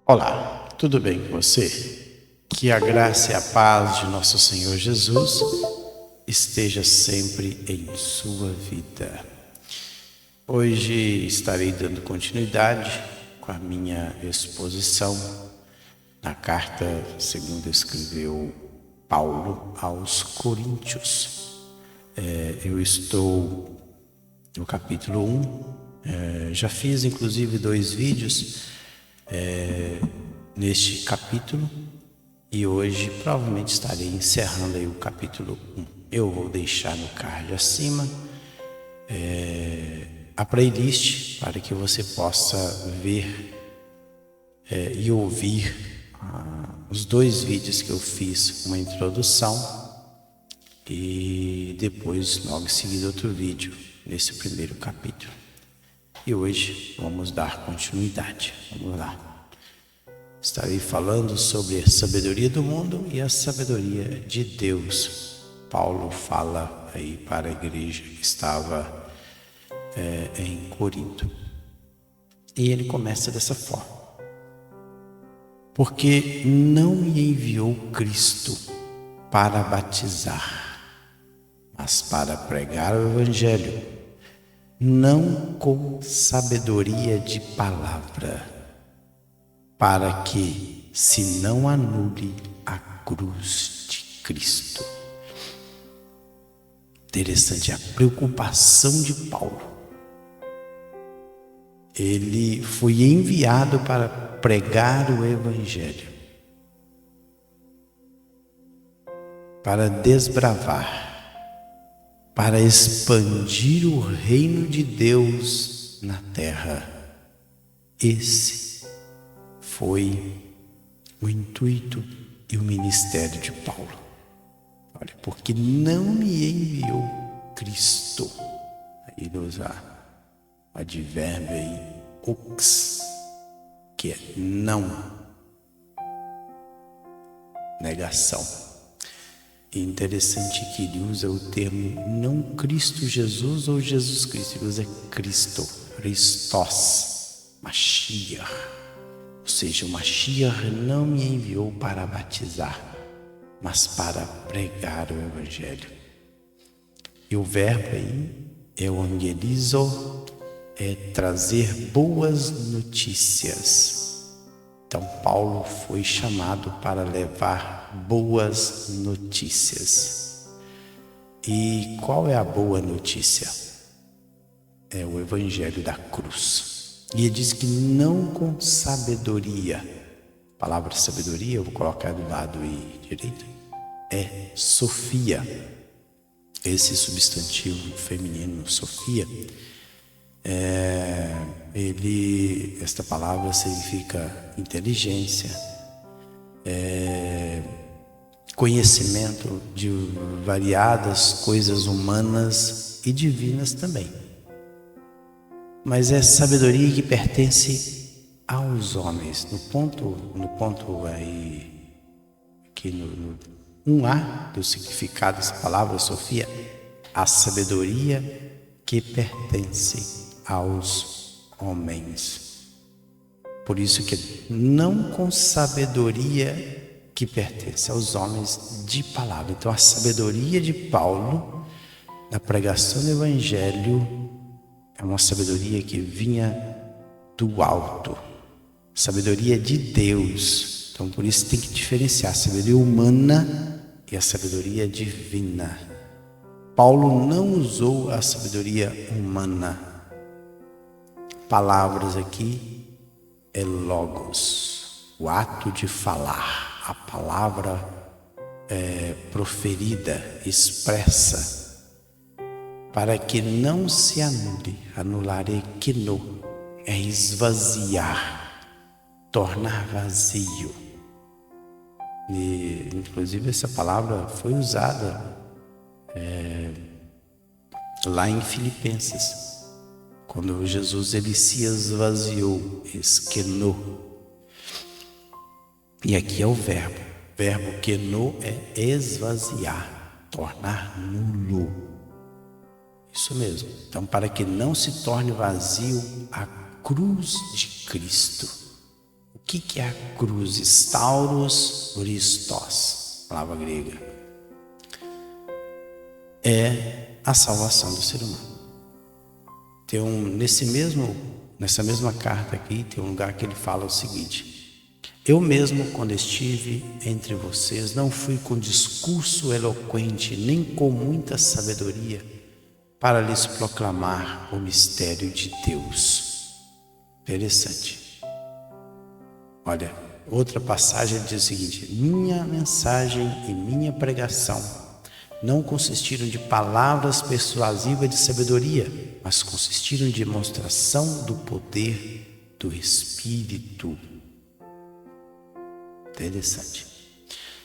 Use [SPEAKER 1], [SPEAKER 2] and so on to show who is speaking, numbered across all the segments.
[SPEAKER 1] Olá, tudo bem com você? Que a graça e a paz de nosso Senhor Jesus esteja sempre em sua vida. Hoje estarei dando continuidade com a minha exposição na carta segundo escreveu Paulo aos Coríntios. Eu estou no capítulo 1, já fiz inclusive 2 vídeos neste capítulo e hoje provavelmente estarei encerrando aí o capítulo 1. Eu vou deixar no card acima a playlist para que você possa ver e ouvir os 2 vídeos que eu fiz, uma introdução e depois logo em seguida outro vídeo nesse primeiro capítulo. E hoje vamos dar continuidade. Vamos lá. Estarei falando sobre a sabedoria do mundo e a sabedoria de Deus. Paulo fala aí para a igreja que estava em Corinto. E ele começa dessa forma. Porque não me enviou Cristo para batizar, mas para pregar o Evangelho, não com sabedoria de palavra, para que se não anule a cruz de Cristo. Interessante a preocupação de Paulo. Ele foi enviado para pregar o Evangelho, para desbravar, para expandir o reino de Deus na terra. Esse foi o intuito e o ministério de Paulo. Olha, porque não me enviou Cristo. Aí ele usa o advérbio aí, ox, que é não, negação. E interessante que ele usa o termo não Cristo Jesus ou Jesus Cristo, ele usa Cristo, Christos, Mashiach. Ou seja, o Mashiach não me enviou para batizar, mas para pregar o Evangelho. E o verbo aí é evangelizo, é trazer boas notícias. Então Paulo foi chamado para levar boas notícias. E qual é a boa notícia? É o Evangelho da cruz. E ele diz que não com sabedoria. A palavra sabedoria, eu vou colocar do lado aí direito, é Sofia. Esse substantivo feminino, Sofia, esta palavra significa inteligência, conhecimento de variadas coisas humanas e divinas também. Mas é sabedoria que pertence aos homens. No ponto aí, aqui no 1A do significado dessa palavra, Sofia, a sabedoria que pertence aos homens. Por isso que não com sabedoria que pertence aos homens de palavra. Então a sabedoria de Paulo na pregação do Evangelho é uma sabedoria que vinha do alto, sabedoria de Deus. Então por isso tem que diferenciar a sabedoria humana e a sabedoria divina. Paulo não usou a sabedoria humana. Palavras aqui é logos, o ato de falar, a palavra proferida, expressa, para que não se anule. Anular é keno, é esvaziar, tornar vazio. E, inclusive essa palavra foi usada lá em Filipenses, quando Jesus ele se esvaziou, esquenou. E aqui é o verbo queno é esvaziar, tornar nulo. Isso mesmo. Então, para que não se torne vazio a cruz de Cristo. O que é a cruz? Stauros, Christos, palavra grega. É a salvação do ser humano. Nessa mesma carta aqui, tem um lugar que ele fala o seguinte: eu mesmo, quando estive entre vocês, não fui com discurso eloquente, nem com muita sabedoria, para lhes proclamar o mistério de Deus. Interessante. Olha, outra passagem diz o seguinte: minha mensagem e minha pregação não consistiram de palavras persuasivas de sabedoria, mas consistiram de demonstração do poder do Espírito. Interessante.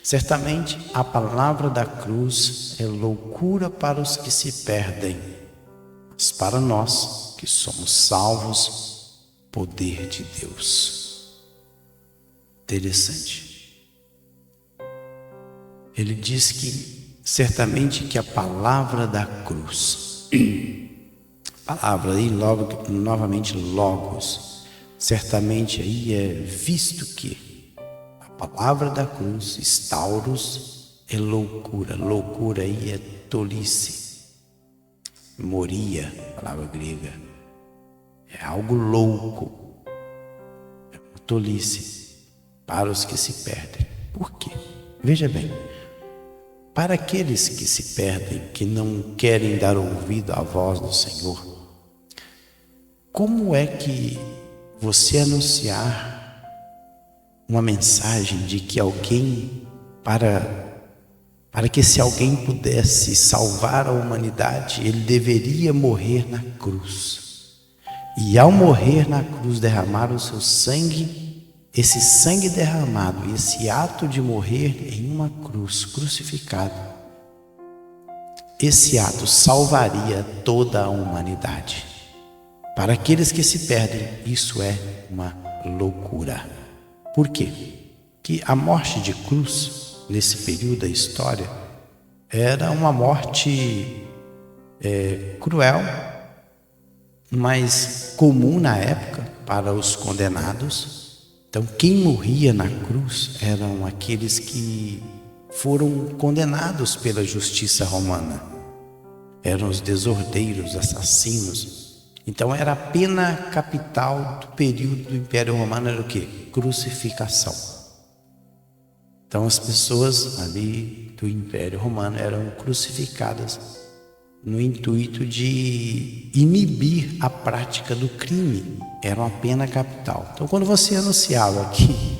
[SPEAKER 1] Certamente a palavra da cruz é loucura para os que se perdem, mas para nós que somos salvos, poder de Deus. Interessante. Ele diz que certamente que a palavra da cruz, palavra aí logo, novamente logos, certamente aí é visto que a palavra da cruz, stauros, é loucura. Loucura aí é tolice, moria, palavra grega, é algo louco, é uma tolice para os que se perdem. Por quê? Veja bem, para aqueles que se perdem, que não querem dar ouvido à voz do Senhor, como é que você anunciar uma mensagem de que alguém, para que se alguém pudesse salvar a humanidade, ele deveria morrer na cruz. E ao morrer na cruz, derramar o seu sangue, esse sangue derramado, esse ato de morrer em uma cruz, crucificado, esse ato salvaria toda a humanidade. Para aqueles que se perdem, isso é uma loucura. Por quê? Que a morte de cruz, nesse período da história, era uma morte cruel, mas comum na época para os condenados. Então, quem morria na cruz eram aqueles que foram condenados pela justiça romana. Eram os desordeiros, assassinos. Então, era a pena capital do período do Império Romano, era o quê? Crucificação. Então, as pessoas ali do Império Romano eram crucificadas no intuito de inibir a prática do crime. Era uma pena capital. Então, quando você anunciava que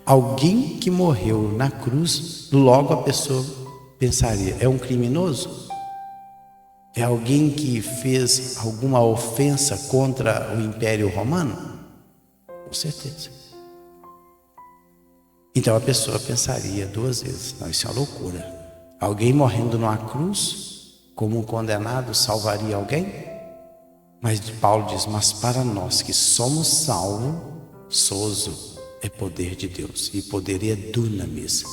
[SPEAKER 1] alguém que morreu na cruz, logo a pessoa pensaria: é um criminoso? É alguém que fez alguma ofensa contra o Império Romano? Com certeza. Então a pessoa pensaria duas vezes: não, isso é uma loucura. Alguém morrendo numa cruz como um condenado salvaria alguém? Mas Paulo diz: mas para nós que somos salvos, sozo é poder de Deus, e poder é dunamis.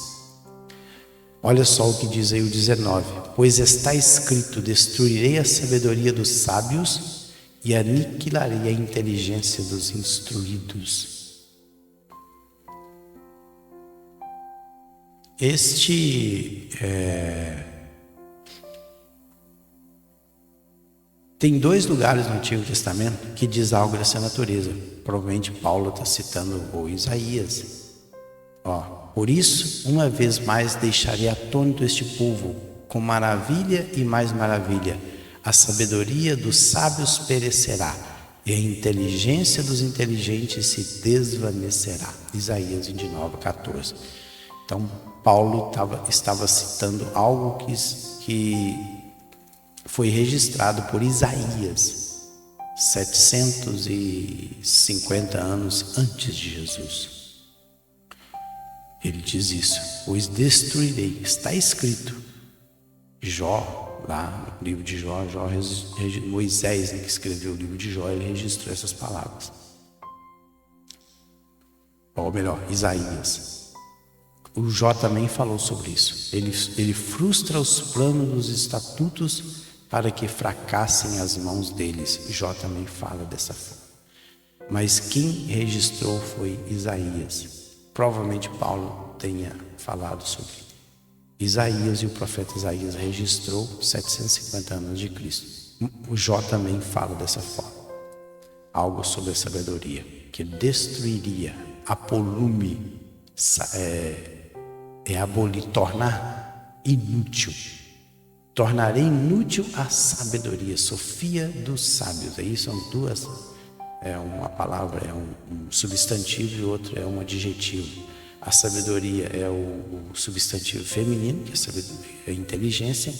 [SPEAKER 1] Olha só o que diz aí o 19: pois está escrito: destruirei a sabedoria dos sábios e aniquilarei a inteligência dos instruídos. Tem dois lugares no Antigo Testamento que diz algo dessa natureza. Provavelmente Paulo está citando o Isaías. Por isso, uma vez mais deixarei atônito este povo, com maravilha e mais maravilha. A sabedoria dos sábios perecerá, e a inteligência dos inteligentes se desvanecerá. Isaías 29:14. Então, Paulo estava citando algo que foi registrado por Isaías 750 anos antes de Jesus. Ele diz isso: pois destruirei. Está escrito. Jó, lá no livro de Jó, Moisés, que escreveu o livro de Jó, ele registrou essas palavras. Ou melhor, Isaías. O Jó também falou sobre isso. Ele frustra os planos dos estatutos para que fracassem as mãos deles. Jó também fala dessa forma. mas quem registrou foi Isaías. Provavelmente Paulo tenha falado sobre Isaías, e o profeta Isaías registrou 750 anos de Cristo. O Jó também fala dessa forma, algo sobre a sabedoria, que destruiria, apolume, abolir, tornar inútil. Tornarei inútil a sabedoria, Sofia dos sábios. Aí são duas, uma palavra, é um substantivo, e outro é um adjetivo. A sabedoria é o substantivo feminino, que é sabedoria, é inteligência,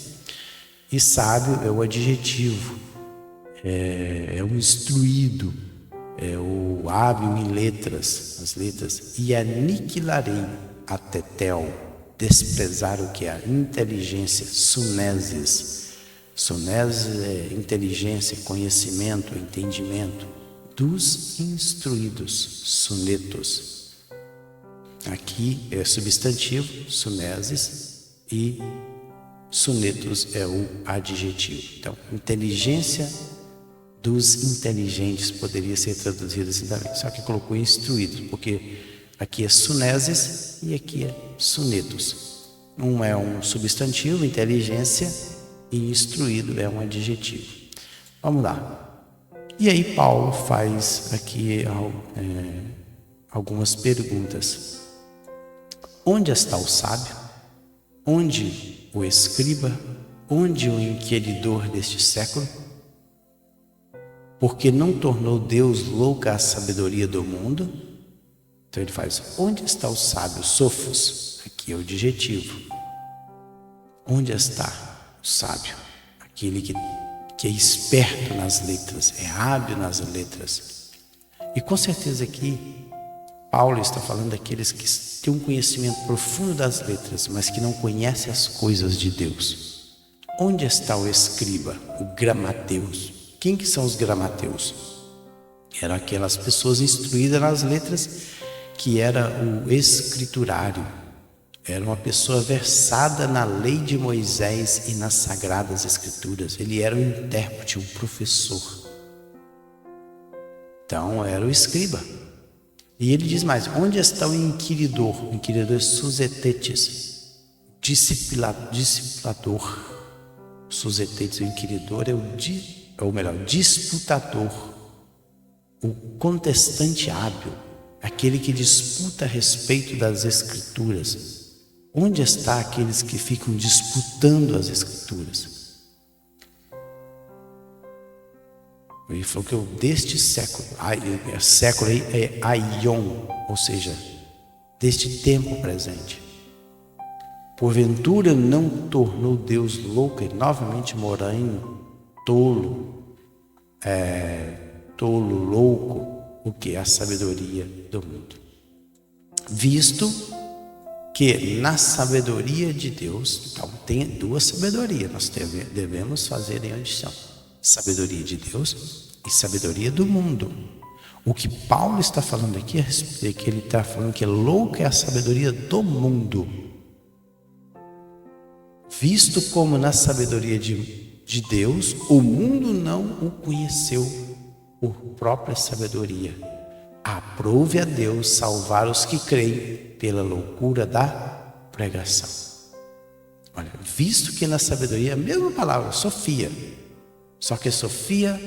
[SPEAKER 1] e sábio é o adjetivo, é o instruído, é o hábil em letras, as letras. E aniquilarei a tetel, desprezar o que é a inteligência, suneses. Suneses é inteligência, conhecimento, entendimento, dos instruídos, sunetos. Aqui é substantivo, suneses, e sunetos é o adjetivo. Então, inteligência dos inteligentes poderia ser traduzido assim também, só que colocou instruídos, porque aqui é suneses e aqui é sunetos. Um é um substantivo, inteligência, e instruído é um adjetivo. Vamos lá. E aí Paulo faz aqui algumas perguntas. Onde está o sábio? Onde o escriba? Onde o inquiridor deste século? Porque não tornou Deus louca a sabedoria do mundo? Então ele faz, onde está o sábio? Sofos, aqui é o adjetivo. Onde está o sábio? Aquele que é esperto nas letras, é hábil nas letras. E com certeza aqui Paulo está falando daqueles que têm um conhecimento profundo das letras, mas que não conhecem as coisas de Deus. Onde está o escriba, o gramateus? Quem que são os gramateus? Eram aquelas pessoas instruídas nas letras, que era o escriturário. Era uma pessoa versada na lei de Moisés e nas sagradas escrituras. Ele era um intérprete, um professor. Então era o escriba. E ele diz mais, onde está o inquiridor? O inquiridor é susetetes, discipulador. Susetetes, o inquiridor é disputador, o contestante hábil, aquele que disputa a respeito das escrituras. Onde está aqueles que ficam disputando as escrituras? Ele falou que eu deste século, século aí é aion, ou seja, deste tempo presente. Porventura não tornou Deus louco e novamente morando, tolo, louco, o que é a sabedoria do mundo. Visto que na sabedoria de Deus, então tem duas sabedorias, nós devemos fazer em adição. Sabedoria de Deus e sabedoria do mundo. O que Paulo está falando aqui é que ele está falando que louca é a sabedoria do mundo. Visto como na sabedoria de Deus, o mundo não o conheceu por própria sabedoria. Aprove a Deus salvar os que creem pela loucura da pregação. Olha, visto que na sabedoria, a mesma palavra, Sofia, só que é Sofia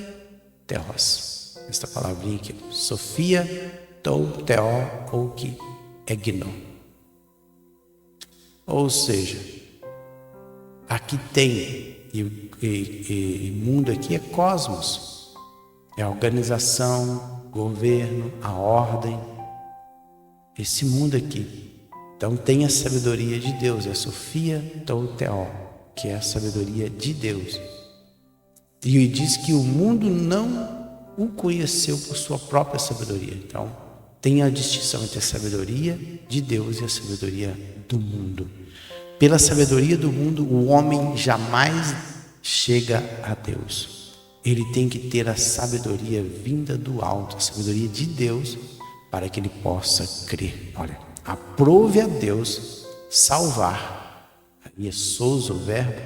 [SPEAKER 1] Theos. Esta palavrinha aqui, Sofia Theó, ou que é gno. Ou seja, aqui tem, e mundo aqui é cosmos, é a organização, governo, a ordem, esse mundo aqui. Então tem a sabedoria de Deus, é a Sofia Theó, que é a sabedoria de Deus. E ele diz que o mundo não o conheceu por sua própria sabedoria. Então, tem a distinção entre a sabedoria de Deus e a sabedoria do mundo. Pela sabedoria do mundo, o homem jamais chega a Deus. Ele tem que ter a sabedoria vinda do alto, a sabedoria de Deus, para que ele possa crer. Olha, aprove a Deus salvar, aí é sousa o verbo,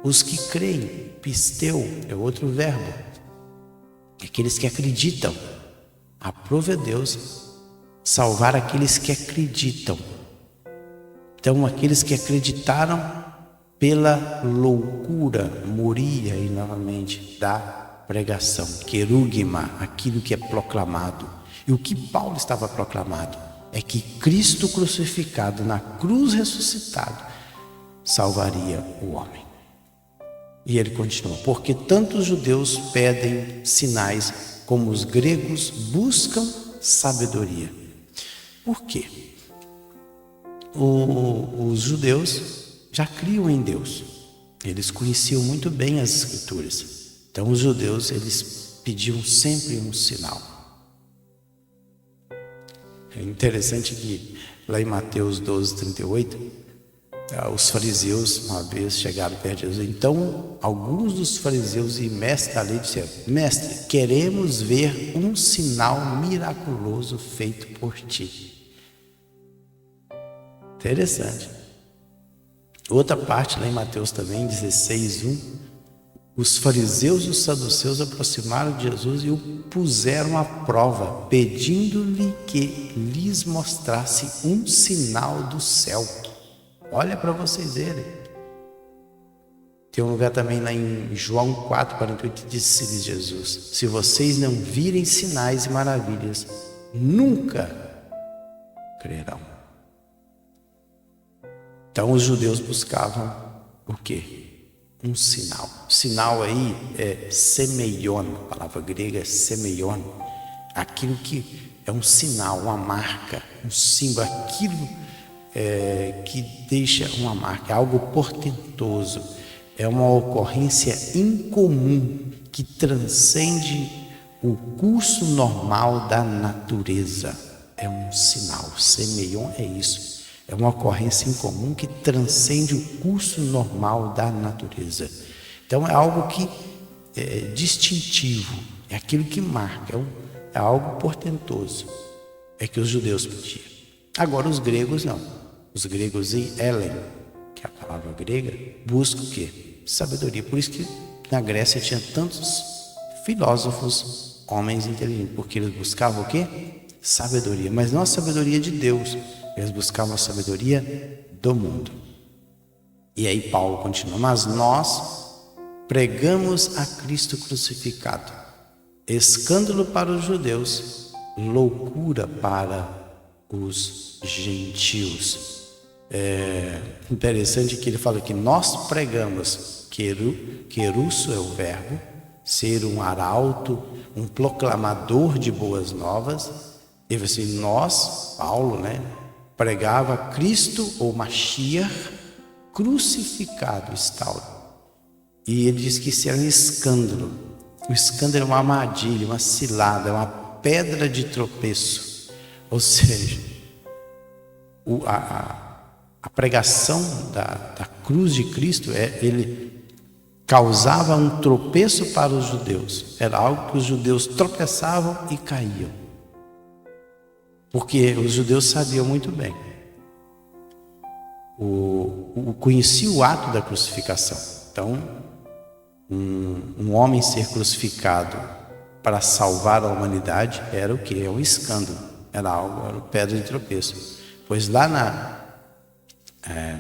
[SPEAKER 1] os que creem. Pisteu é outro verbo, aqueles que acreditam. Aprove a Deus salvar aqueles que acreditam. Então, aqueles que acreditaram pela loucura, moria e novamente da pregação, querugma, aquilo que é proclamado. E o que Paulo estava proclamado é que Cristo crucificado na cruz ressuscitado salvaria o homem. E ele continua: porque tanto os judeus pedem sinais como os gregos buscam sabedoria. Por quê? Os judeus já criam em Deus. Eles conheciam muito bem as Escrituras. Então os judeus, eles pediam sempre um sinal. É interessante que lá em Mateus 12:38, os fariseus uma vez chegaram perto de Jesus. Então alguns dos fariseus e mestres da lei disseram: mestre, queremos ver um sinal miraculoso feito por ti. Interessante. Outra parte lá em Mateus também 16:1, os fariseus e os saduceus aproximaram de Jesus e o puseram à prova, pedindo-lhe que lhes mostrasse um sinal do céu. Olha para vocês verem. Tem um lugar também lá em João 4:48, disse-lhe Jesus: se vocês não virem sinais e maravilhas, nunca crerão. Então os judeus buscavam o quê? Um sinal. Sinal aí é semeion, a palavra grega é semeion. Aquilo que é um sinal, uma marca, um símbolo, aquilo que deixa uma marca, algo portentoso, é uma ocorrência incomum que transcende o curso normal da natureza. É um sinal, semeion é isso. É uma ocorrência incomum que transcende o curso normal da natureza. Então é algo que é distintivo, é aquilo que marca, é algo portentoso. É que os judeus pediam. Agora os gregos não. Os gregos em Helen, que é a palavra grega, buscam o quê? Sabedoria. Por isso que na Grécia tinha tantos filósofos, homens inteligentes, porque eles buscavam o quê? Sabedoria, mas não a sabedoria de Deus. Eles buscavam a sabedoria do mundo. E aí Paulo continua: mas nós pregamos a Cristo crucificado, escândalo para os judeus, loucura para os gentios. É interessante que ele fala que nós pregamos, querusso é o verbo, ser um arauto, um proclamador de boas novas. E assim, nós, Paulo, pregava Cristo ou Mashiach crucificado, e ele diz que isso era um escândalo. O escândalo é uma armadilha, uma cilada, uma pedra de tropeço. Ou seja, a pregação da cruz de Cristo, ele causava um tropeço para os judeus. Era algo que os judeus tropeçavam e caíam. Porque os judeus sabiam muito bem. Conheciam o ato da crucificação. Então, um homem ser crucificado para salvar a humanidade era o quê? É um escândalo. Era pedra de tropeço. Pois lá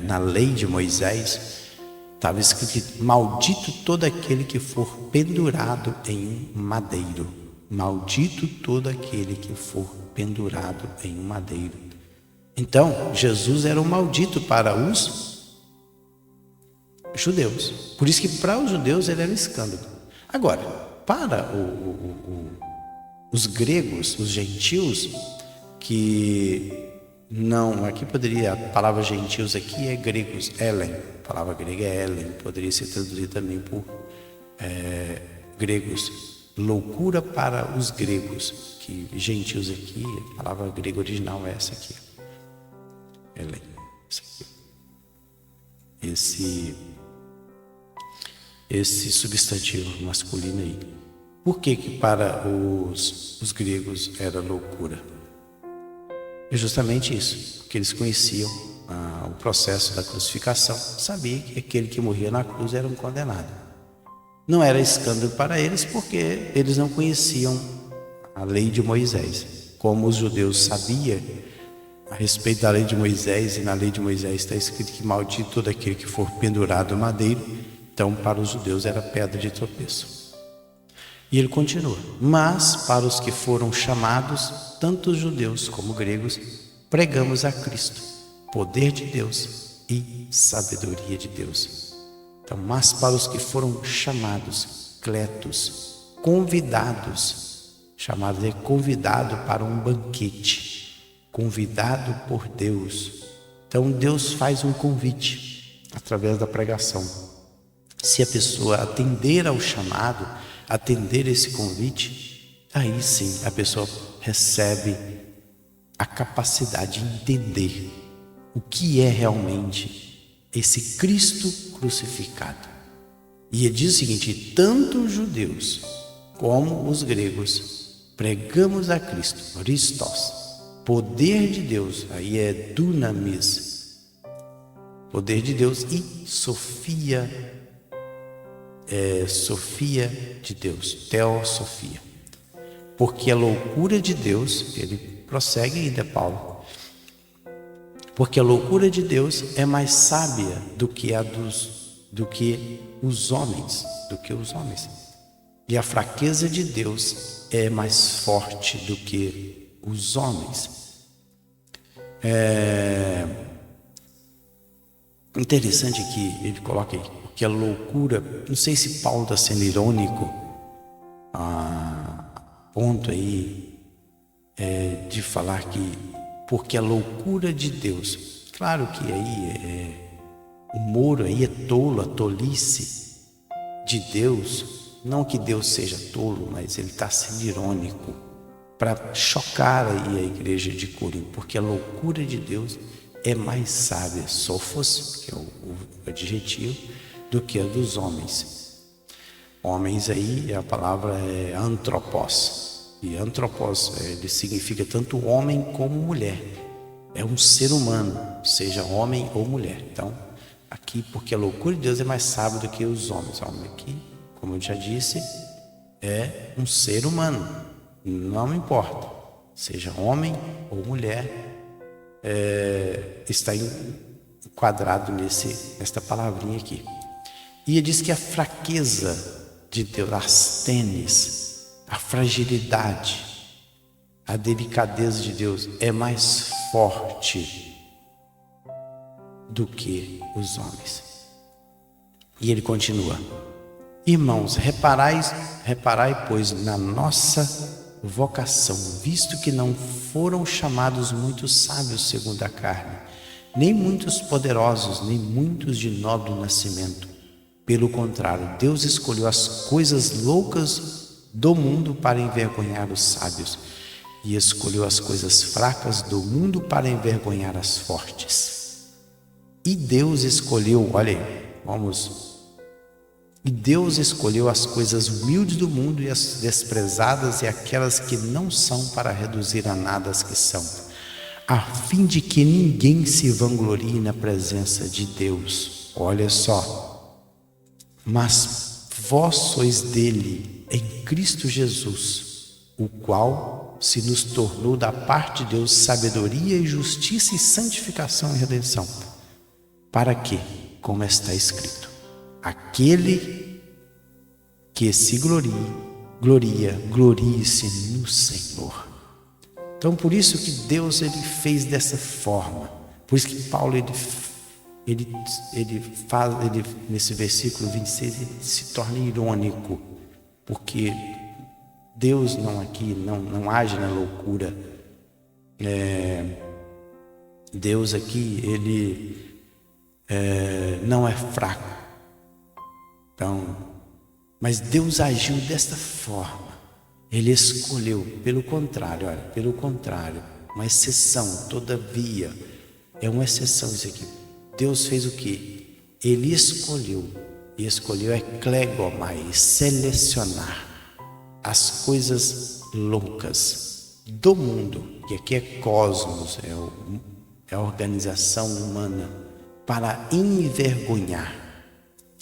[SPEAKER 1] na lei de Moisés estava escrito: maldito todo aquele que for pendurado em um madeiro. Maldito todo aquele que for pendurado em um madeiro. Então, Jesus era um maldito para os judeus. Por isso que para os judeus ele era um escândalo. Agora, para os gregos, os gentios, que não, aqui poderia, a palavra gentios aqui é gregos, Helen, a palavra grega é Helen, poderia ser traduzida também por gregos. Loucura para os gregos, que gentios aqui, a palavra grega original é essa aqui. Helen, essa aqui. Esse substantivo masculino aí. Por que para os gregos era loucura? É justamente isso, porque eles conheciam o processo da crucificação, sabia que aquele que morria na cruz era um condenado. Não era escândalo para eles, porque eles não conheciam a lei de Moisés. Como os judeus sabiam a respeito da lei de Moisés, e na lei de Moisés está escrito que maldito todo aquele que for pendurado no madeiro, então para os judeus era pedra de tropeço. E ele continua: mas para os que foram chamados, tanto os judeus como gregos, pregamos a Cristo, poder de Deus e sabedoria de Deus. Então, mas para os que foram chamados, cletos, convidados, chamado é convidado para um banquete, convidado por Deus. Então Deus faz um convite através da pregação. Se a pessoa atender ao chamado, atender esse convite, aí sim a pessoa recebe a capacidade de entender o que é realmente esse Cristo crucificado. E ele diz o seguinte: tanto os judeus como os gregos pregamos a Cristo, Christos, poder de Deus, aí é dunamis, poder de Deus, e Sofia de Deus, teosofia, porque a loucura de Deus, ele prossegue ainda, Paulo, porque a loucura de Deus é mais sábia do que os homens, e a fraqueza de Deus é mais forte do que os homens. Interessante que ele coloca aí, porque a loucura, não sei se Paulo está sendo irônico, ponto aí de falar que porque a loucura de Deus, claro que aí o Moro aí é tolo, a tolice de Deus, não que Deus seja tolo, mas ele está sendo irônico para chocar aí a igreja de Corinto, porque a loucura de Deus é mais sábia, sofos, que é o adjetivo, do que a dos homens. Homens aí, a palavra é antropos, e antropos ele significa tanto homem como mulher, é um ser humano, seja homem ou mulher. Então aqui, porque a loucura de Deus é mais sábia do que os homens. O homem aqui, como eu já disse, é um ser humano, não importa, seja homem ou mulher, está enquadrado nesta palavrinha aqui. E ele diz que a fraqueza de Deus, as tênis, a fragilidade, a delicadeza de Deus é mais forte do que os homens. E ele continua: irmãos, reparai, pois, na nossa vocação, visto que não foram chamados muitos sábios segundo a carne, nem muitos poderosos, nem muitos de nobre nascimento. Pelo contrário, Deus escolheu as coisas loucas do mundo para envergonhar os sábios, e escolheu as coisas fracas do mundo para envergonhar as fortes. E Deus escolheu, olha aí, e Deus escolheu as coisas humildes do mundo e as desprezadas e aquelas que não são, para reduzir a nada as que são, a fim de que ninguém se vanglorie na presença de Deus. Olha só: mas vós sois dele em Cristo Jesus, o qual se nos tornou da parte de Deus sabedoria e justiça e santificação e redenção, para que, como está escrito, aquele que se glorie-se no Senhor. Então, por isso que Deus ele fez dessa forma. Por isso que Paulo ele nesse versículo 26 ele se torna irônico, porque Deus não age na loucura. Deus aqui ele não é fraco. Então, mas Deus agiu desta forma. Ele escolheu, pelo contrário, uma exceção, todavia, é uma exceção isso aqui. Deus fez o quê? Ele escolheu eclegomai, selecionar as coisas loucas do mundo, que aqui é cosmos, é a organização humana, para envergonhar.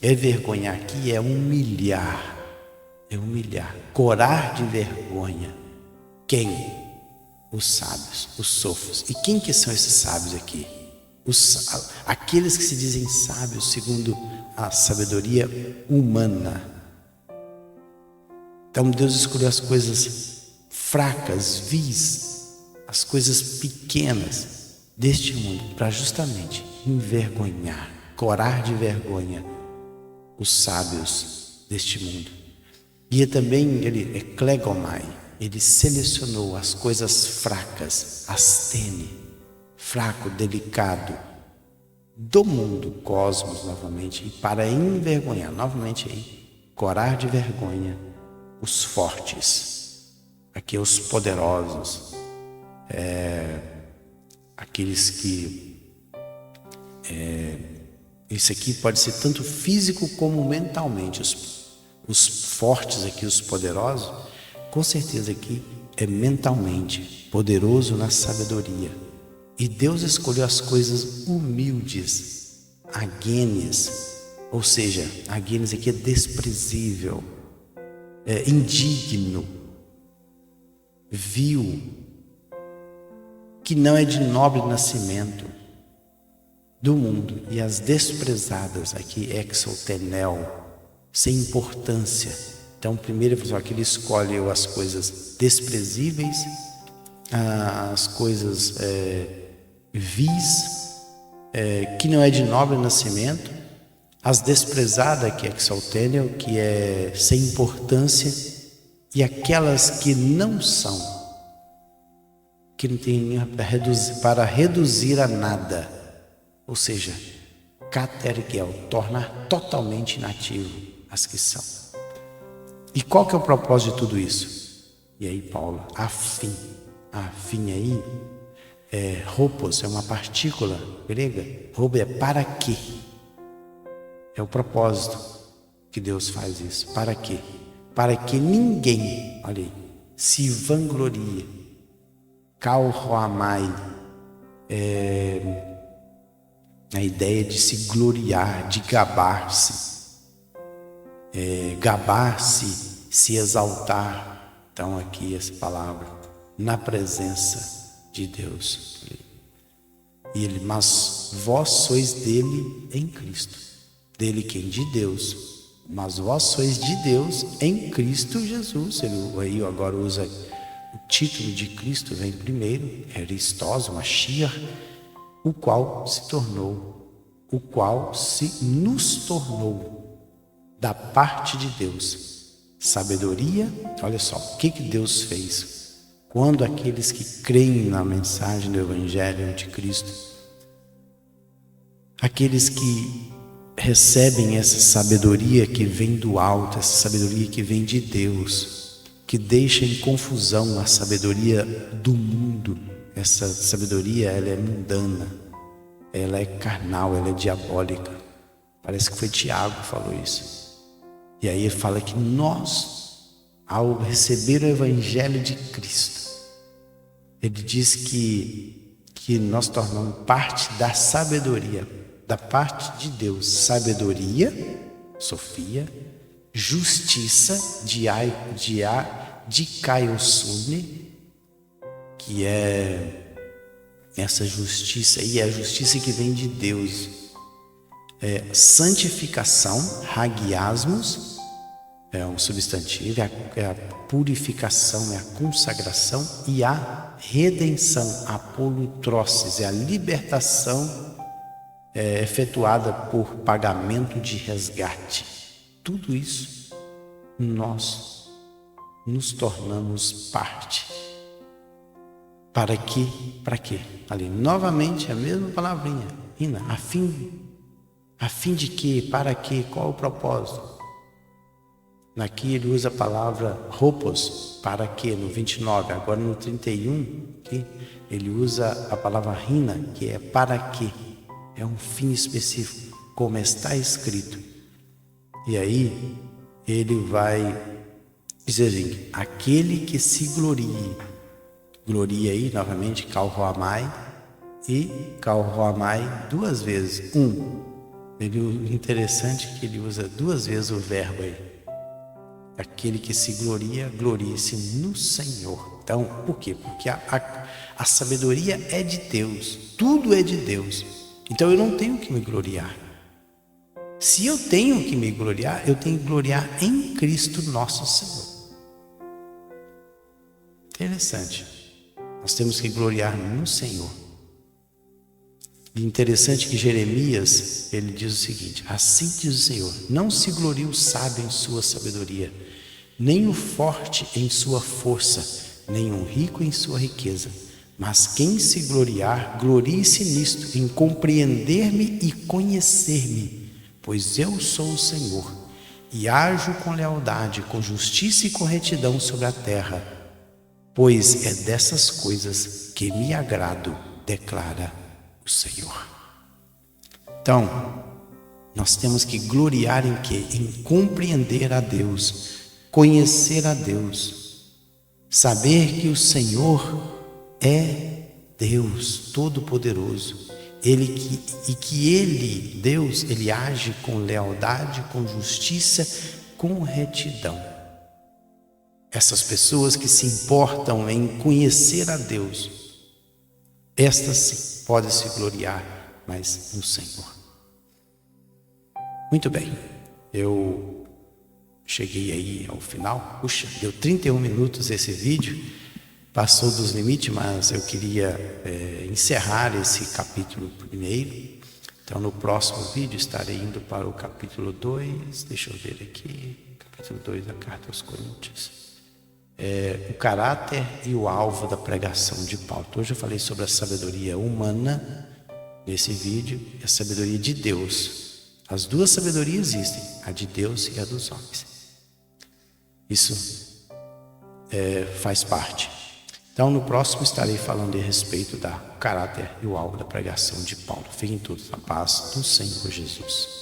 [SPEAKER 1] Envergonhar aqui é humilhar, corar de vergonha, Quem? Os sábios, os sofos. E quem que são esses sábios aqui? Aqueles que se dizem sábios segundo a sabedoria humana. Então Deus escolheu as coisas fracas, vis, as coisas pequenas deste mundo para justamente envergonhar, corar de vergonha os sábios deste mundo. E também ele é clegomai, ele selecionou as coisas fracas, astene, fraco, delicado, do mundo, cosmos novamente, e para envergonhar, novamente aí, corar de vergonha os fortes, aqui os poderosos, aqueles que, isso aqui pode ser tanto físico como mentalmente, os fortes aqui, os poderosos, com certeza aqui é mentalmente poderoso na sabedoria. E Deus escolheu as coisas humildes, agênias, ou seja, agênias aqui é desprezível, indigno, vil, que não é de nobre nascimento do mundo, e as desprezadas aqui, exotenel, sem importância. Então primeiro aqui ele escolhe as coisas desprezíveis, as coisas vis, que não é de nobre nascimento, as desprezadas, que é exaltêneo, que é sem importância, e aquelas que não são, que não tem para reduzir a nada, ou seja, catergel, tornar totalmente inativo as que são. E qual que é o propósito de tudo isso? E aí Paulo, a fim aí, ropos, é uma partícula grega, roubo é para quê? É o propósito que Deus faz isso. Para quê? Para que ninguém, olha aí, se vanglorie. Kauhoamai, a ideia de se gloriar, de gabar-se. Gabar-se, se exaltar. Então aqui essa palavra, na presença de Deus. E ele, mas vós sois dele em Cristo. Dele quem? De Deus. Mas vós sois de Deus em Cristo Jesus. Ele aí agora usa o título de Cristo, vem primeiro, Christos, Mashiach, o qual se nos tornou da parte de Deus sabedoria. Olha só, o que Deus fez quando aqueles que creem na mensagem do Evangelho de Cristo, aqueles que recebem essa sabedoria que vem do alto, essa sabedoria que vem de Deus, que deixa em confusão a sabedoria do mundo. Essa sabedoria, ela é mundana, ela é carnal, ela é diabólica. Parece que foi Tiago que falou isso. E aí ele fala que nós, ao receber o Evangelho de Cristo, ele diz que nós tornamos parte da sabedoria, da parte de Deus. Sabedoria, Sofia, justiça, Dikaiosune, que é essa justiça, e é a justiça que vem de Deus. Santificação, hagiasmos, é um substantivo, é a purificação, é a consagração, e a redenção, apolutrosis, é a libertação efetuada por pagamento de resgate. Tudo isso nós nos tornamos parte. Para quê? Para quê? Ali novamente a mesma palavrinha, Rina, a fim de quê? Para quê? Qual o propósito? Aqui ele usa a palavra ropos, para quê? No 29, agora no 31, aqui, ele usa a palavra rina, que é para quê? É um fim específico, como está escrito. E aí ele vai dizer assim, aquele que se gloria aí novamente, Kauhoamai, e Kauhoamai duas vezes. Interessante que ele usa duas vezes o verbo aí. Aquele que se gloria, glorie-se no Senhor. Então, por quê? Porque a sabedoria é de Deus, tudo é de Deus. Então eu não tenho que me gloriar. Se eu tenho que me gloriar, eu tenho que gloriar em Cristo nosso Senhor. Interessante. Nós temos que gloriar no Senhor. E interessante que Jeremias, ele diz o seguinte: assim diz o Senhor, não se glorie o sábio em sua sabedoria, nem o forte em sua força, nem o rico em sua riqueza, mas quem se gloriar, glorie-se nisto, em compreender-me e conhecer-me, pois eu sou o Senhor, e ajo com lealdade, com justiça e com retidão sobre a terra, pois é dessas coisas que me agrado, declara o Senhor. Então, nós temos que gloriar em quê? Em compreender a Deus, conhecer a Deus, saber que o Senhor é Deus Todo-Poderoso, Deus, Ele age com lealdade, com justiça, com retidão. Essas pessoas que se importam em conhecer a Deus, estas sim podem se gloriar, mas no Senhor. Muito bem, eu cheguei aí ao final. Puxa, deu 31 minutos esse vídeo, passou dos limites, mas eu queria encerrar esse capítulo primeiro. Então no próximo vídeo estarei indo para o capítulo 2, deixa eu ver aqui, capítulo 2 da Carta aos Coríntios. O caráter e o alvo da pregação de Paulo. Hoje eu falei sobre a sabedoria humana nesse vídeo e a sabedoria de Deus. As duas sabedorias existem, a de Deus e a dos homens. Isso faz parte. Então no próximo estarei falando a respeito do caráter e o alvo da pregação de Paulo. Fiquem todos na paz do Senhor Jesus.